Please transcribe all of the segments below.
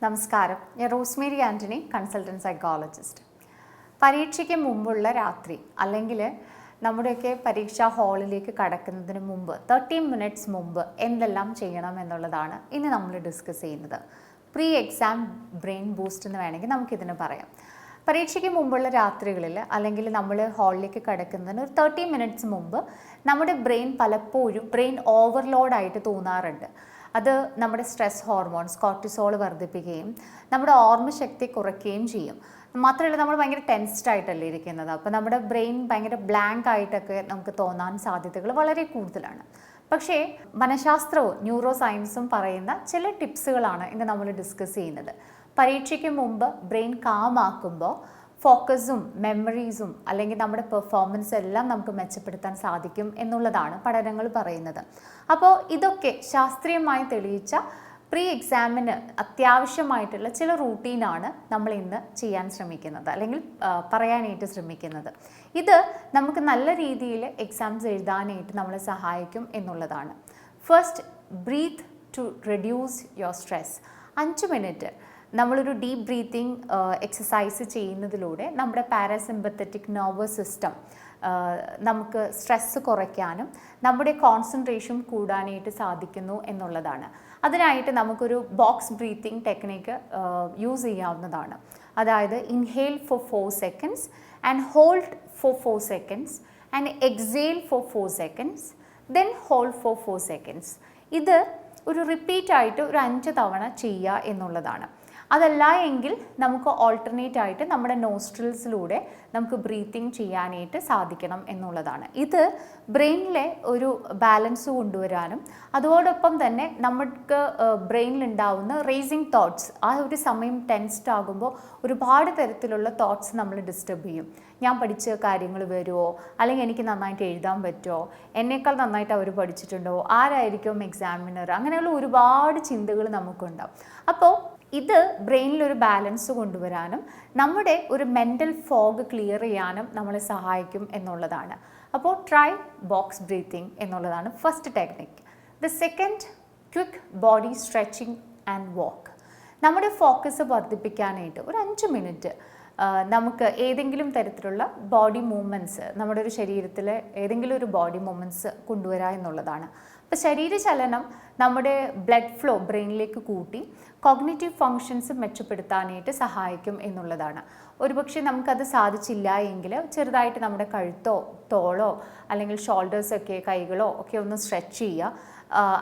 നമസ്കാരം. ഞാൻ Rosemary Antony, consultant psychologist. പരീക്ഷയ്ക്ക് മുമ്പുള്ള രാത്രി അല്ലെങ്കിൽ നമ്മുടെയൊക്കെ പരീക്ഷാ ഹാളിലേക്ക് കടക്കുന്നതിന് മുമ്പ് 30 മിനിറ്റ്സ് മുമ്പ് എന്തെല്ലാം ചെയ്യണം എന്നുള്ളതാണ് ഇന്ന് നമ്മൾ ഡിസ്കസ് ചെയ്യുന്നത്. പ്രീ എക്സാം ബ്രെയിൻ ബൂസ്റ്റ് എന്ന് വേണമെങ്കിൽ നമുക്കിതിന് പറയാം. പരീക്ഷയ്ക്ക് മുമ്പുള്ള രാത്രികളിൽ അല്ലെങ്കിൽ നമ്മൾ ഹാളിലേക്ക് കടക്കുന്നതിന് ഒരു 30 മിനിറ്റ്സ് മുമ്പ് നമ്മുടെ ബ്രെയിൻ പലപ്പോഴും ബ്രെയിൻ ഓവർലോഡായിട്ട് തോന്നാറുണ്ട്. അത് നമ്മുടെ സ്ട്രെസ് ഹോർമോൺസ് കോർട്ടിസോൾ വർദ്ധിപ്പിക്കുകയും നമ്മുടെ ഓർമ്മശക്തി കുറയ്ക്കുകയും ചെയ്യും. മാത്രമല്ല നമ്മൾ ഭയങ്കര ടെൻസ്ഡ് ആയിട്ടല്ലേ ഇരിക്കുന്നത്. അപ്പോൾ നമ്മുടെ ബ്രെയിൻ ഭയങ്കര ബ്ലാങ്ക് ആയിട്ടൊക്കെ നമുക്ക് തോന്നാൻ സാധ്യതകൾ വളരെ കൂടുതലാണ്. പക്ഷേ മനഃശാസ്ത്രവും ന്യൂറോ സയൻസും പറയുന്ന ചില ടിപ്സുകളാണ് ഇന്ന് നമ്മൾ ഡിസ്കസ് ചെയ്യുന്നത്. പരീക്ഷയ്ക്ക് മുമ്പ് ബ്രെയിൻ കാമാക്കുമ്പോൾ ഫോക്കസും മെമ്മറീസും അല്ലെങ്കിൽ നമ്മുടെ പെർഫോമൻസ് എല്ലാം നമുക്ക് മെച്ചപ്പെടുത്താൻ സാധിക്കും എന്നുള്ളതാണ് പഠനങ്ങൾ പറയുന്നത്. അപ്പോൾ ഇതൊക്കെ ശാസ്ത്രീയമായി തെളിയിച്ച പ്രീ എക്സാമിന് അത്യാവശ്യമായിട്ടുള്ള ചില റൂട്ടീനാണ് നമ്മൾ ഇന്ന് ചെയ്യാൻ ശ്രമിക്കുന്നത് അല്ലെങ്കിൽ പറയാനായിട്ട് ശ്രമിക്കുന്നത്. ഇത് നമുക്ക് നല്ല രീതിയിൽ എക്സാംസ് എഴുതാനായിട്ട് നമ്മളെ സഹായിക്കും എന്നുള്ളതാണ്. First, breathe to reduce your stress. 5 minute നമ്മളൊരു ഡീപ്പ് ബ്രീത്തിങ് എക്സസൈസ് ചെയ്യുന്നതിലൂടെ നമ്മുടെ പാരാസിമ്പത്തറ്റിക് നെർവസ് സിസ്റ്റം നമുക്ക് സ്ട്രെസ്സ് കുറയ്ക്കാനും നമ്മുടെ കോൺസെൻട്രേഷൻ കൂടാനായിട്ട് സാധിക്കുന്നു എന്നുള്ളതാണ്. അതിനായിട്ട് നമുക്കൊരു ബോക്സ് ബ്രീത്തിങ് ടെക്നിക്ക് യൂസ് ചെയ്യാവുന്നതാണ്. അതായത് inhale for 4 seconds and hold for 4 seconds and exhale for 4 seconds then hold for 4 seconds. ഇത് ഒരു റിപ്പീറ്റ് ആയിട്ട് ഒരു 5 തവണ ചെയ്യുക എന്നുള്ളതാണ്. അതല്ല എങ്കിൽ നമുക്ക് ഓൾട്ടർനേറ്റ് ആയിട്ട് നമ്മുടെ നോസ്ട്രിൽസിലൂടെ നമുക്ക് ബ്രീത്തിങ് ചെയ്യാനായിട്ട് സാധിക്കണം എന്നുള്ളതാണ്. ഇത് ബ്രെയിനിലെ ഒരു ബാലൻസ് കൊണ്ടുവരാനും അതോടൊപ്പം തന്നെ നമുക്ക് ബ്രെയിനിലുണ്ടാവുന്ന റേസിങ് തോട്ട്സ്, ആ ഒരു സമയം ടെൻസ്ഡ് ആകുമ്പോൾ ഒരുപാട് തരത്തിലുള്ള തോട്ട്സ് നമ്മൾ ഡിസ്റ്റർബ് ചെയ്യും. ഞാൻ പഠിച്ച കാര്യങ്ങൾ വരുമോ, അല്ലെങ്കിൽ എനിക്ക് നന്നായിട്ട് എഴുതാൻ പറ്റുമോ, എന്നേക്കാൾ നന്നായിട്ട് അവർ പഠിച്ചിട്ടുണ്ടോ, ആരായിരിക്കും എക്സാമിനർ, അങ്ങനെയുള്ള ഒരുപാട് ചിന്തകൾ നമുക്കുണ്ടാവും. അപ്പോൾ ഇത് ബ്രെയിനിലൊരു ബാലൻസ് കൊണ്ടുവരാനും നമ്മുടെ ഒരു മെൻ്റൽ ഫോഗ് ക്ലിയർ ചെയ്യാനും നമ്മളെ സഹായിക്കും എന്നുള്ളതാണ്. അപ്പോൾ ട്രൈ ബോക്സ് ബ്രീത്തിങ് എന്നുള്ളതാണ് first technique. The second, quick body stretching and walk. നമ്മുടെ ഫോക്കസ് വർദ്ധിപ്പിക്കാനായിട്ട് ഒരു 5 മിനിറ്റ് നമുക്ക് ഏതെങ്കിലും തരത്തിലുള്ള ബോഡി മൂവ്മെൻറ്റ്സ്, നമ്മുടെ ഒരു ശരീരത്തിൽ ഏതെങ്കിലും ഒരു ബോഡി മൂവ്മെൻറ്റ്സ് കൊണ്ടുവരിക എന്നുള്ളതാണ്. അപ്പോൾ ശരീരചലനം നമ്മുടെ ബ്ലഡ് ഫ്ലോ ബ്രെയിനിലേക്ക് കൂട്ടി കോഗ്നിറ്റീവ് ഫങ്ഷൻസ് മെച്ചപ്പെടുത്താനായിട്ട് സഹായിക്കും എന്നുള്ളതാണ്. ഒരുപക്ഷെ നമുക്കത് സാധിച്ചില്ല എങ്കിൽ ചെറുതായിട്ട് നമ്മുടെ കഴുത്തോ തോളോ അല്ലെങ്കിൽ ഷോൾഡേഴ്സൊക്കെ, കൈകളോ ഒക്കെ ഒന്ന് സ്ട്രെച്ച് ചെയ്യുക,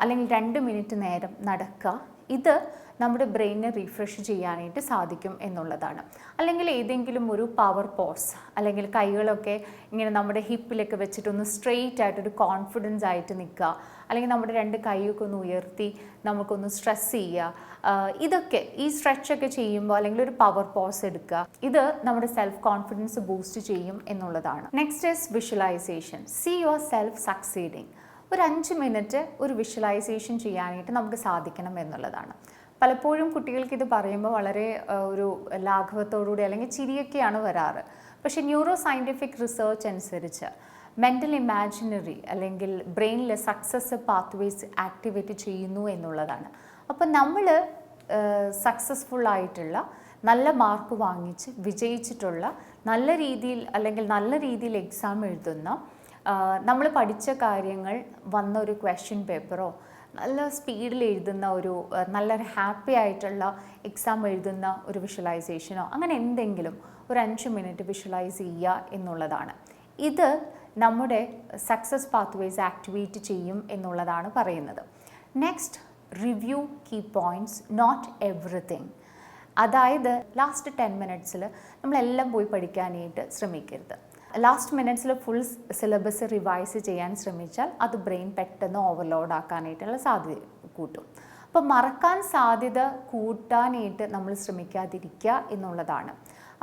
അല്ലെങ്കിൽ 2 മിനിറ്റ് നേരം നടക്കുക. ഇത് നമ്മുടെ ബ്രെയിനിനെ റീഫ്രഷ് ചെയ്യാനായിട്ട് സാധിക്കും എന്നുള്ളതാണ്. അല്ലെങ്കിൽ ഏതെങ്കിലും ഒരു പവർ പോസ്, അല്ലെങ്കിൽ കൈകളൊക്കെ ഇങ്ങനെ നമ്മുടെ ഹിപ്പിലൊക്കെ വെച്ചിട്ടൊന്ന് സ്ട്രെയിറ്റ് ആയിട്ടൊരു കോൺഫിഡൻസ് ആയിട്ട് നിൽക്കുക, അല്ലെങ്കിൽ നമ്മുടെ 2 കൈയൊക്കെ ഒന്ന് ഉയർത്തി നമുക്കൊന്ന് സ്ട്രെസ് ചെയ്യുക. ഇതൊക്കെ ഈ സ്ട്രെച്ചൊക്കെ ചെയ്യുമ്പോൾ അല്ലെങ്കിൽ ഒരു പവർ പോസ് എടുക്കുക, ഇത് നമ്മുടെ സെൽഫ് കോൺഫിഡൻസ് ബൂസ്റ്റ് ചെയ്യും എന്നുള്ളതാണ്. Next is visualization. See yourself succeeding. ഒരു 5 മിനിറ്റ് ഒരു വിഷ്വലൈസേഷൻ ചെയ്യാനായിട്ട് നമുക്ക് സാധിക്കണം എന്നുള്ളതാണ്. പലപ്പോഴും കുട്ടികൾക്ക് ഇത് പറയുമ്പോൾ വളരെ ഒരു ലാഘവത്തോടുകൂടി അല്ലെങ്കിൽ ചിരിയൊക്കെയാണ് വരാറ്. പക്ഷേ ന്യൂറോ സയൻറ്റിഫിക് റിസർച്ച് അനുസരിച്ച് മെൻ്റൽ ഇമാജിനറി അല്ലെങ്കിൽ ബ്രെയിനിലെ സക്സസ് പാത്വേസ് ആക്ടിവേറ്റ് ചെയ്യുന്നു എന്നുള്ളതാണ്. അപ്പോൾ നമ്മൾ സക്സസ്ഫുൾ ആയിട്ടുള്ള നല്ല മാർക്ക് വാങ്ങിച്ച് വിജയിച്ചിട്ടുള്ള നല്ല രീതിയിൽ എക്സാം എഴുതുന്ന, നമ്മൾ പഠിച്ച കാര്യങ്ങൾ വന്ന ഒരു ക്വസ്റ്റ്യൻ പേപ്പറോ, നല്ല സ്പീഡിൽ എഴുതുന്ന നല്ലൊരു ഹാപ്പി ആയിട്ടുള്ള എക്സാം എഴുതുന്ന ഒരു വിഷ്വലൈസേഷനോ അങ്ങനെ എന്തെങ്കിലും ഒരു 5 മിനിറ്റ് വിഷ്വലൈസ് ചെയ്യുക എന്നുള്ളതാണ്. ഇത് നമ്മുടെ സക്സസ് പാത്വേസ് ആക്ടിവേറ്റ് ചെയ്യും എന്നുള്ളതാണ് പറയുന്നത്. Next, review key points, note everything. അതായത് ലാസ്റ്റ് 10 മിനിറ്റ്സിൽ നമ്മളെല്ലാം പോയി പഠിക്കാനായിട്ട് ശ്രമിക്കരുത്. ലാസ്റ്റ് മിനിറ്റ്സിൽ ഫുൾ സിലബസ് റിവൈസ് ചെയ്യാൻ ശ്രമിച്ചാൽ അത് ബ്രെയിൻ പെട്ടെന്ന് ഓവർലോഡ് ആക്കാനായിട്ടുള്ള സാധ്യത കൂട്ടും. അപ്പോൾ മറക്കാൻ സാധ്യത കൂട്ടാനായിട്ട് നമ്മൾ ശ്രമിക്കാതിരിക്കുക എന്നുള്ളതാണ്.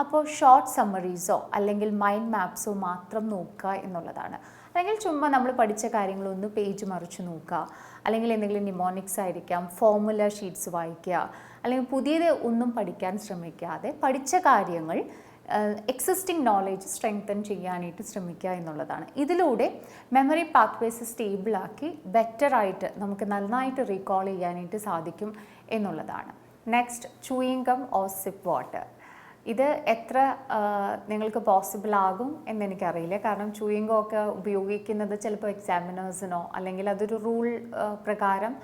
അപ്പോൾ ഷോർട്ട് സമ്മറീസോ അല്ലെങ്കിൽ മൈൻഡ് മാപ്സോ മാത്രം നോക്കുക എന്നുള്ളതാണ്. അല്ലെങ്കിൽ ചുമ്മാ നമ്മൾ പഠിച്ച കാര്യങ്ങളൊന്ന് പേജ് മറിച്ച് നോക്കുക, അല്ലെങ്കിൽ എന്തെങ്കിലും നിമോണിക്സ് ആയിരിക്കാം, ഫോർമുല ഷീറ്റ്സ് വായിക്കുക, അല്ലെങ്കിൽ പുതിയത് ഒന്നും പഠിക്കാൻ ശ്രമിക്കാതെ പഠിച്ച കാര്യങ്ങൾ എക്സിസ്റ്റിംഗ് നോളേജ് സ്ട്രെങ്തൻ ചെയ്യാനായിട്ട് ശ്രമിക്കുക എന്നുള്ളതാണ്. ഇതിലൂടെ മെമ്മറി പാത്വേസ് സ്റ്റേബിളാക്കി ബെറ്ററായിട്ട് നമുക്ക് നന്നായിട്ട് റീകോൾ ചെയ്യാനായിട്ട് സാധിക്കും എന്നുള്ളതാണ്. Next chewing gum or sip water. ഇത് എത്ര നിങ്ങൾക്ക് പോസിബിൾ ആകും എന്നെനിക്കറിയില്ല. കാരണം ചൂയിങ് ഗം ഒക്കെ ഉപയോഗിക്കുന്നത് ചിലപ്പോൾ എക്സാമിനേഴ്സിനോ അല്ലെങ്കിൽ അതൊരു റൂൾ പ്രകാരം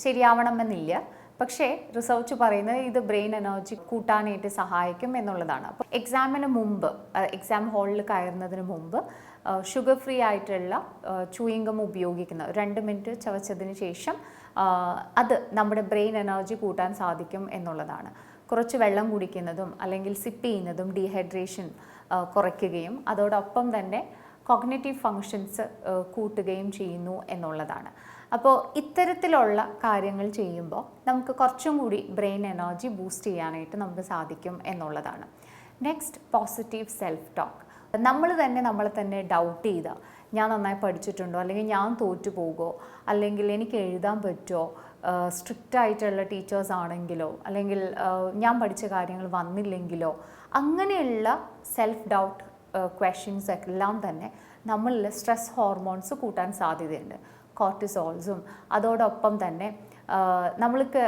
ശരിയാവണമെന്നില്ല. പക്ഷേ റിസർച്ച് പറയുന്നത് ഇത് ബ്രെയിൻ എനർജി കൂട്ടാനായിട്ട് സഹായിക്കും എന്നുള്ളതാണ്. അപ്പോൾ എക്സാമിന് മുമ്പ്, എക്സാം ഹാളിൽ കയറുന്നതിന് മുമ്പ് ഷുഗർ ഫ്രീ ആയിട്ടുള്ള ചൂയിങ് ഗം ഉപയോഗിക്കുന്ന 2 മിനിറ്റ് ചവച്ചതിന് ശേഷം അത് നമ്മുടെ ബ്രെയിൻ എനർജി കൂട്ടാൻ സാധിക്കും എന്നുള്ളതാണ്. കുറച്ച് വെള്ളം കുടിക്കുന്നതും അല്ലെങ്കിൽ സിപ്പ് ചെയ്യുന്നതും ഡീഹൈഡ്രേഷൻ കുറയ്ക്കുകയും അതോടൊപ്പം തന്നെ കോഗ്നിറ്റീവ് ഫങ്ഷൻസ് കൂട്ടുകയും ചെയ്യുന്നു എന്നുള്ളതാണ്. അപ്പോൾ ഇത്തരത്തിലുള്ള കാര്യങ്ങൾ ചെയ്യുമ്പോൾ നമുക്ക് കുറച്ചും കൂടി ബ്രെയിൻ എനർജി ബൂസ്റ്റ് ചെയ്യാനായിട്ട് നമുക്ക് സാധിക്കും എന്നുള്ളതാണ്. Next, positive self talk. നമ്മൾ തന്നെ നമ്മളെ തന്നെ ഡൗട്ട് ചെയ്ത, ഞാൻ നന്നായി പഠിച്ചിട്ടുണ്ടോ, അല്ലെങ്കിൽ ഞാൻ തോറ്റു പോകുമോ, അല്ലെങ്കിൽ എനിക്ക് എഴുതാൻ പറ്റുമോ, സ്ട്രിക്റ്റ് ആയിട്ടുള്ള ടീച്ചേഴ്സ് ആണെങ്കിലോ, അല്ലെങ്കിൽ ഞാൻ പഠിച്ച കാര്യങ്ങൾ വന്നില്ലെങ്കിലോ, അങ്ങനെയുള്ള സെൽഫ് ഡൗട്ട് ക്വസ്റ്റ്യൻസ് എല്ലാം തന്നെ നമ്മളിൽ സ്ട്രെസ് ഹോർമോൺസ് കൂട്ടാൻ സാധ്യതയുണ്ട്. കോർട്ടിസോൾസും അതോടൊപ്പം തന്നെ നമ്മൾക്ക്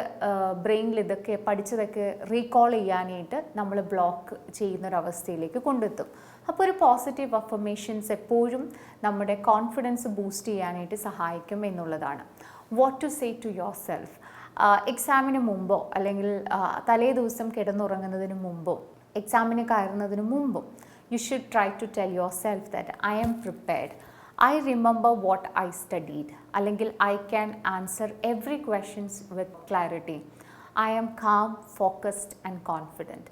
ബ്രെയിനിൽ ഇതൊക്കെ പഠിച്ചതൊക്കെ റീകോൾ ചെയ്യാനായിട്ട് നമ്മൾ ബ്ലോക്ക് ചെയ്യുന്നൊരവസ്ഥയിലേക്ക് കൊണ്ടെത്തും. അപ്പോൾ ഒരു പോസിറ്റീവ് അഫർമേഷൻസ് എപ്പോഴും നമ്മുടെ കോൺഫിഡൻസ് ബൂസ്റ്റ് ചെയ്യാനായിട്ട് സഹായിക്കും എന്നുള്ളതാണ്. What to say to yourself. എക്സാമിന് മുമ്പോ അല്ലെങ്കിൽ തലേ ദിവസം കിടന്നുറങ്ങുന്നതിന് മുമ്പോ എക്സാമിന് കയറുന്നതിന് മുമ്പും you should try to tell yourself that I am prepared. I remember what I studied. അല്ലെങ്കിൽ I can answer every questions with clarity. I am calm, focused and confident.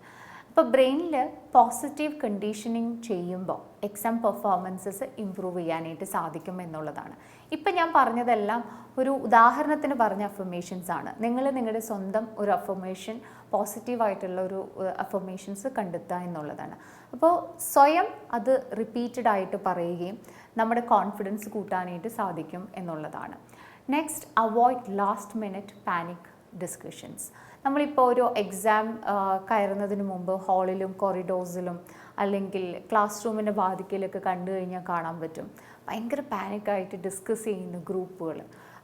അപ്പോൾ ബ്രെയിനിൽ പോസിറ്റീവ് കണ്ടീഷനിങ് ചെയ്യുമ്പോൾ എക്സാം പെർഫോമൻസസ് ഇമ്പ്രൂവ് ചെയ്യാനായിട്ട് സാധിക്കും എന്നുള്ളതാണ്. ഇപ്പം ഞാൻ പറഞ്ഞതെല്ലാം ഒരു ഉദാഹരണത്തിന് പറഞ്ഞ അഫർമേഷൻസ് ആണ്. നിങ്ങൾ നിങ്ങളുടെ സ്വന്തം ഒരു അഫർമേഷൻ, പോസിറ്റീവായിട്ടുള്ള ഒരു അഫർമേഷൻസ് കണ്ടെത്തുക എന്നുള്ളതാണ്. അപ്പോൾ സ്വയം അത് റിപ്പീറ്റഡ് ആയിട്ട് പറയുകയും നമ്മുടെ കോൺഫിഡൻസ് കൂട്ടാനായിട്ട് സാധിക്കും എന്നുള്ളതാണ്. Next, avoid last minute panic discussions. നമ്മളിപ്പോൾ ഒരു എക്സാം കയറുന്നതിന് മുമ്പ് ഹാളിലും കോറിഡോഴ്സിലും അല്ലെങ്കിൽ ക്ലാസ് റൂമിൻ്റെ വാതിക്കലൊക്കെ കണ്ടു കഴിഞ്ഞാൽ കാണാൻ പറ്റും ഭയങ്കര പാനിക്കായിട്ട് ഡിസ്കസ് ചെയ്യുന്ന ഗ്രൂപ്പുകൾ.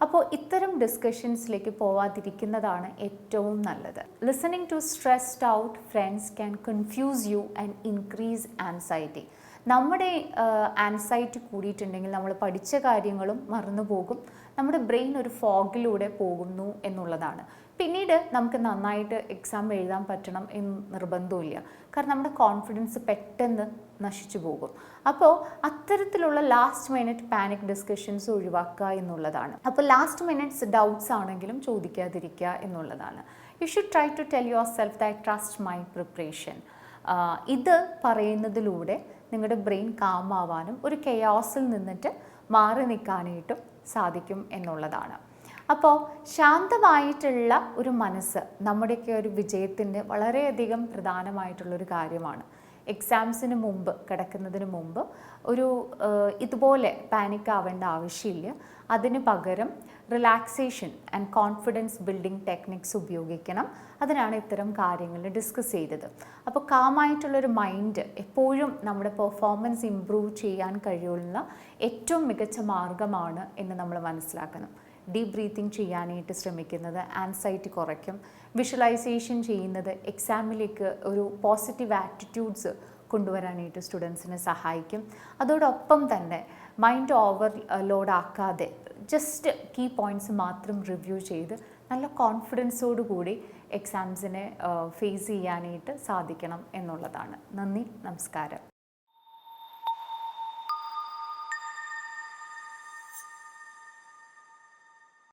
അപ്പോൾ ഇത്തരം ഡിസ്കഷൻസിലേക്ക് പോവാതിരിക്കുന്നതാണ് ഏറ്റവും നല്ലത്. Listening to stressed out friends can confuse you and increase anxiety. നമ്മുടെ ആൻസൈറ്റി കൂടിയിട്ടുണ്ടെങ്കിൽ നമ്മൾ പഠിച്ച കാര്യങ്ങളും മറന്നു പോകും, നമ്മുടെ ബ്രെയിൻ ഒരു ഫോഗിലൂടെ പോകുന്നു എന്നുള്ളതാണ്. പിന്നീട് നമുക്ക് നന്നായിട്ട് എക്സാം എഴുതാൻ പറ്റണം എന്ന് നിർബന്ധമില്ല. കാരണം നമ്മുടെ കോൺഫിഡൻസ് പെട്ടെന്ന് നശിച്ചു പോകും. അപ്പോൾ അത്തരത്തിലുള്ള ലാസ്റ്റ് മിനിറ്റ് പാനിക് ഡിസ്കഷൻസ് ഒഴിവാക്കുക എന്നുള്ളതാണ്. അപ്പോൾ ലാസ്റ്റ് മിനിറ്റ്സ് ഡൗട്ട്സ് ആണെങ്കിലും ചോദിക്കാതിരിക്കുക എന്നുള്ളതാണ്. You should try to tell yourself that trust my preparation. ഇത് പറയുന്നതിലൂടെ നിങ്ങളുടെ ബ്രെയിൻ കാമാവാനും ഒരു കെയോസിൽ നിന്നിട്ട് മാറി നിൽക്കാനായിട്ടും സാധിക്കും എന്നുള്ളതാണ്. അപ്പോൾ ശാന്തമായിട്ടുള്ള ഒരു മനസ്സ് നമ്മുടെയൊക്കെ ഒരു വിജയത്തിൻ്റെ വളരെയധികം പ്രധാനമായിട്ടുള്ളൊരു കാര്യമാണ്. എക്സാംസിന് മുമ്പ്, കിടക്കുന്നതിന് മുമ്പ് ഒരു ഇതുപോലെ പാനിക് ആവേണ്ട ആവശ്യമില്ല. അതിന് പകരം relaxation and confidence building techniques ഉപയോഗിക്കണം. അതിനാണ് ഇത്തരം കാര്യങ്ങൾ ഡിസ്കസ് ചെയ്തത്. അപ്പോൾ കാമായിട്ടുള്ളൊരു മൈൻഡ് എപ്പോഴും നമ്മുടെ പെർഫോമൻസ് ഇമ്പ്രൂവ് ചെയ്യാൻ കഴിയുന്ന ഏറ്റവും മികച്ച മാർഗമാണ് എന്ന് നമ്മൾ മനസ്സിലാക്കണം. ഡീപ്പ് ബ്രീത്തിങ് ചെയ്യാനായിട്ട് ശ്രമിക്കുന്നത് ആൻസൈറ്റി കുറയ്ക്കും. വിഷ്വലൈസേഷൻ ചെയ്യുന്നത് എക്സാമിലേക്ക് ഒരു പോസിറ്റീവ് ആറ്റിറ്റ്യൂഡ്സ് കൊണ്ടുവരാനായിട്ട് സ്റ്റുഡൻസിനെ സഹായിക്കും. അതോടൊപ്പം തന്നെ മൈൻഡ് ഓവർ ലോഡ് ആക്കാതെ ജസ്റ്റ് കീ പോയിൻറ്റ്സ് മാത്രം റിവ്യൂ ചെയ്ത് നല്ല കോൺഫിഡൻസോടു കൂടി എക്സാംസിനെ ഫേസ് ചെയ്യാനായിട്ട് സാധിക്കണം എന്നുള്ളതാണ്. നന്ദി, നമസ്കാരം.